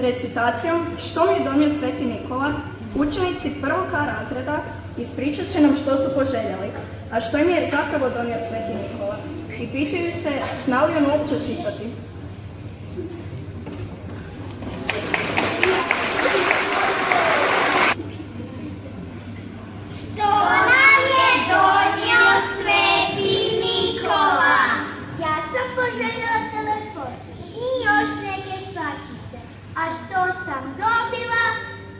Recitacijom Što mi je donio Sveti Nikola, učenici prvog K razreda ispričat će nam što su poželjeli, a što im je zapravo donio Sveti Nikola. I pitaju se, zna li on uopće čitati? Što nam je donio Sveti Nikola? Ja sam poželjela telefon i još neke svačice. A što sam dobila?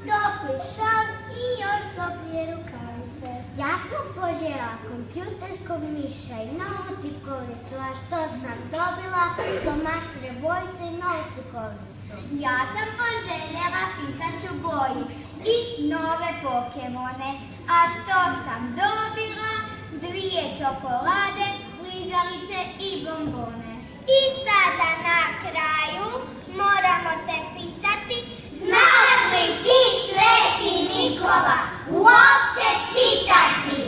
Topli šal i još toplije rukavice. Ja sam poželjela kompjuterskog miša i novu tipkovnicu. A što sam dobila? Flomastere, bojice i novu slikovnicu. Ja sam poželjela Pikachu boju i nove Pokemone. A što sam dobila? 2 čokolade, klizalice i bombone. I sada na kraju moramo te pitati, znaš li ti Sveti Nikola uopće čitati?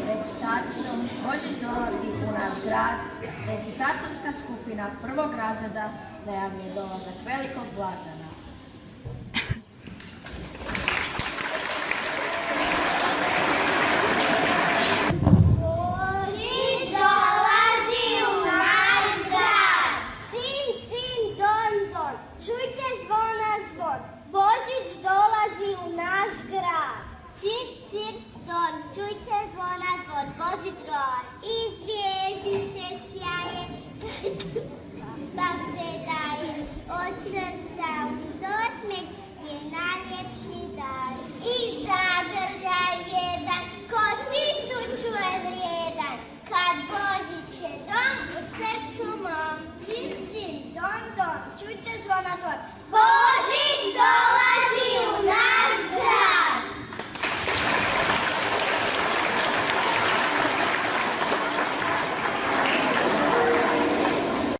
Recitacijom Božić dolazi u naš grad, recitatorska skupina prvog razreda najavljuje dolazak velikog blagdana. Božić dolazi u naš grad. Cim, cim, don, don, čujte zvona zvon. Božić dolazi u naš grad. Cim, cim, don, čujte zvona zvon. Božić dolazi. I zvijezdice sjaje, pa se daje od srca uz osmeh je najljepši dar. I zagrlja jedan ko 1000 je vrijedan. Kad Božić je dom u srcu mom. Cim, cim, don, don, čujte zvona zvon.